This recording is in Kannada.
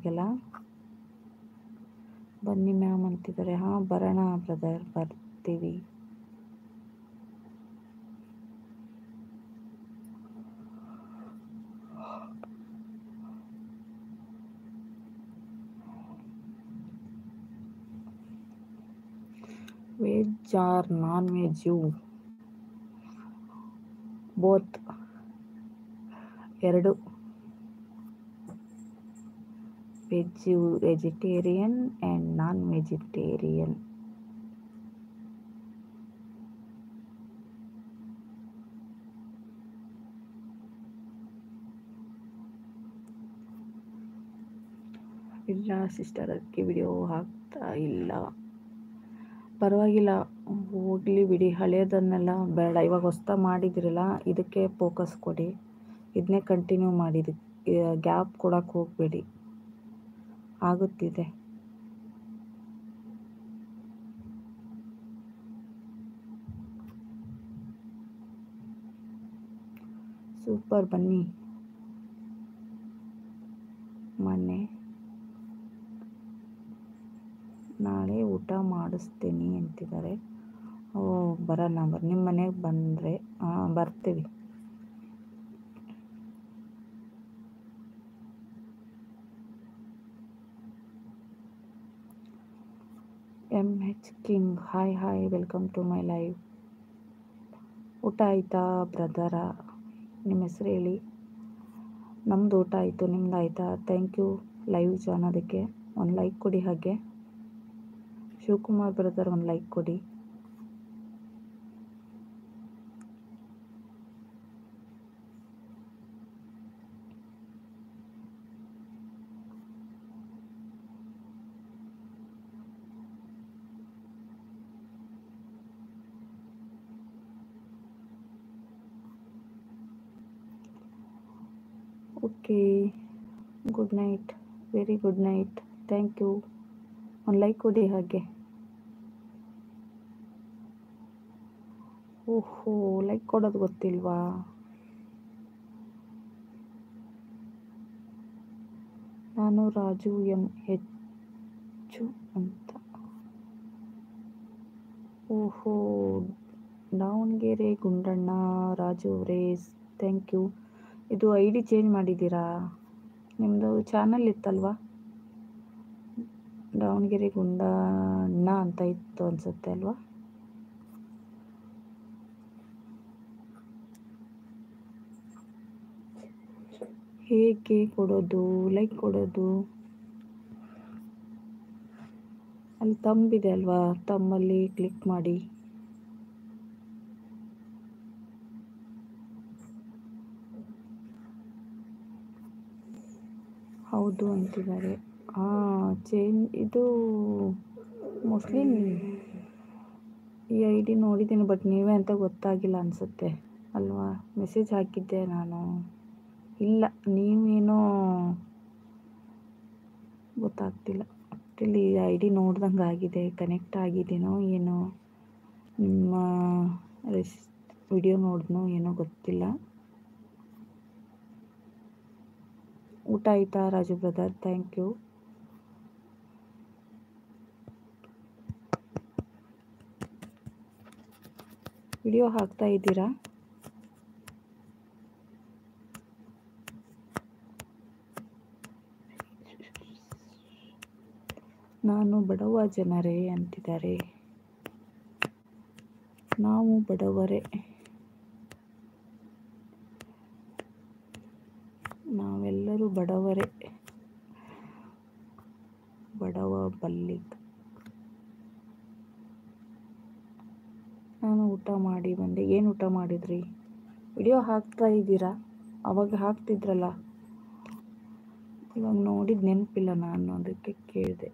ಲೈವ್ಗೆಲ್ಲ. ಬನ್ನಿ ಮ್ಯಾಮ್ ಅಂತಿದ್ದಾರೆ. ಹಾಂ ಬರೋಣ ಬ್ರದರ್, ಬರ್ತೀವಿ. Veg or non veg? You both, ಎರಡು. Vegetarian and non vegetarian. ಇಲ್ಲ ಸಿಸ್ಟರ್, ಅದಕ್ಕೆ ವಿಡಿಯೋ ಹಾಕ್ತಾ ಇಲ್ಲ. ಪರವಾಗಿಲ್ಲ, ಹೋಗಲಿ ಬಿಡಿ. ಹಳೆಯದನ್ನೆಲ್ಲ ಬೇಡ, ಇವಾಗ ಹೊಸ್ತಾ ಮಾಡಿದಿರಲ್ಲ ಇದಕ್ಕೆ ಫೋಕಸ್ ಕೊಡಿ. ಇದನ್ನೇ ಕಂಟಿನ್ಯೂ ಮಾಡಿದ್ದು, ಗ್ಯಾಪ್ ಕೊಡೋಕ್ಕೆ ಹೋಗಬೇಡಿ. ಆಗುತ್ತಿದೆ. ಸೂಪರ್, ಬನ್ನಿ. ಮನೆ ನಾಳೆ ಊಟ ಮಾಡಿಸ್ತೀನಿ ಅಂತಿದ್ದಾರೆ. ಓ ಬರೋಣ, ನಿಮ್ಮ ಮನೆಗೆ ಬಂದರೆ ಬರ್ತೀವಿ. MH king, hi hi, welcome to my live. ಊಟ ಆಯಿತಾ ಬ್ರದರ? ನಿಮ್ಮ ಹೆಸರು ಹೇಳಿ. ನಮ್ಮದು ಊಟ ಆಯಿತು, ನಿಮ್ದು ಆಯಿತಾ? ಥ್ಯಾಂಕ್ ಯು ಲೈವ್ ಜಾಯ್ನ್ ಅದಕ್ಕೆ. ಒಂದು ಲೈಕ್ ಕೊಡಿ. ಹಾಗೆ ಶಿವಕುಮಾರ್ ಬ್ರದರ್ ಒಂದು ಲೈಕ್ ಕೊಡಿ. Okay, good night, very good night. Thank you. ಒಂದು ಲೈಕ್ ಕೊಡಿ. ಹಾಗೆ ಓಹೋ, ಲೈಕ್ ಕೊಡೋದು ಗೊತ್ತಿಲ್ವಾ? ನಾನು ರಾಜು MH ಅಂತ. ಓಹೋ, ದಾವಣಗೆರೆ ಗುಂಡಣ್ಣ ರಾಜು ಅವರೇ, ಥ್ಯಾಂಕ್ ಯು. ಇದು ID ಚೇಂಜ್ ಮಾಡಿದ್ದೀರಾ? ನಿಮ್ಮದು ಚಾನಲ್ ಇತ್ತಲ್ವಾ? ದಾವಣಗೆರೆ ಗುಂಡಣ್ಣ ಅಂತ ಇತ್ತು ಅನಿಸುತ್ತೆ ಅಲ್ವಾ? ಹೇಗೆ ಕೊಡೋದು ಲೈಕ್ ಕೊಡೋದು? ಅಲ್ಲಿ ತಂಬಿದೆ ಅಲ್ವಾ, ತಮ್ಮಲ್ಲಿ ಕ್ಲಿಕ್ ಮಾಡಿ. ಹೌದು ಅಂತಿದ್ದಾರೆ. ಚೇಂಜ್ ಇದು ಮೋಸ್ಟ್ಲಿ ಈ ID ನೋಡಿದ್ದೀನಿ, ಬಟ್ ನೀವೇ ಅಂತ ಗೊತ್ತಾಗಿಲ್ಲ ಅನಿಸುತ್ತೆ ಅಲ್ವಾ? ಮೆಸೇಜ್ ಹಾಕಿದ್ದೆ ನಾನು. ಇಲ್ಲ, ನೀವೇನೋ ಗೊತ್ತಾಗ್ತಿಲ್ಲ. ಆ್ಯಕ್ಚುಲಿ ID ನೋಡ್ದಂಗೆ ಆಗಿದೆ, ಕನೆಕ್ಟ್ ಆಗಿದ್ದೀನೋ ಏನೋ, ನಿಮ್ಮ ವಿಡಿಯೋ ನೋಡಿದ್ನೋ ಏನೋ ಗೊತ್ತಿಲ್ಲ. ಊಟ ಆಯಿತಾ Raju brother? Thank you. Video ಹಾಕ್ತಾ ಇದ್ದೀರಾ? ನಾನು ಬಡವ ಜನರೇ ಅಂತಿದ್ದಾರೆ. ನಾವು ಬಡವರೇ, ನಾವೆಲ್ಲರೂ ಬಡವರೇ. ಬಡವ ಬಲ್ಲಿದ. ನಾನು ಊಟ ಮಾಡಿ ಬಂದೆ. ಏನು ಊಟ ಮಾಡಿದ್ರಿ? ವಿಡಿಯೋ ಹಾಕ್ತಾ ಇದ್ದೀರಾ? ಅವಾಗ ಹಾಕ್ತಿದ್ರಲ್ಲ, ಇವಾಗ ನೋಡಿದ ನೆನಪಿಲ್ಲ ನಾನು, ಅದಕ್ಕೆ ಕೇಳಿದೆ.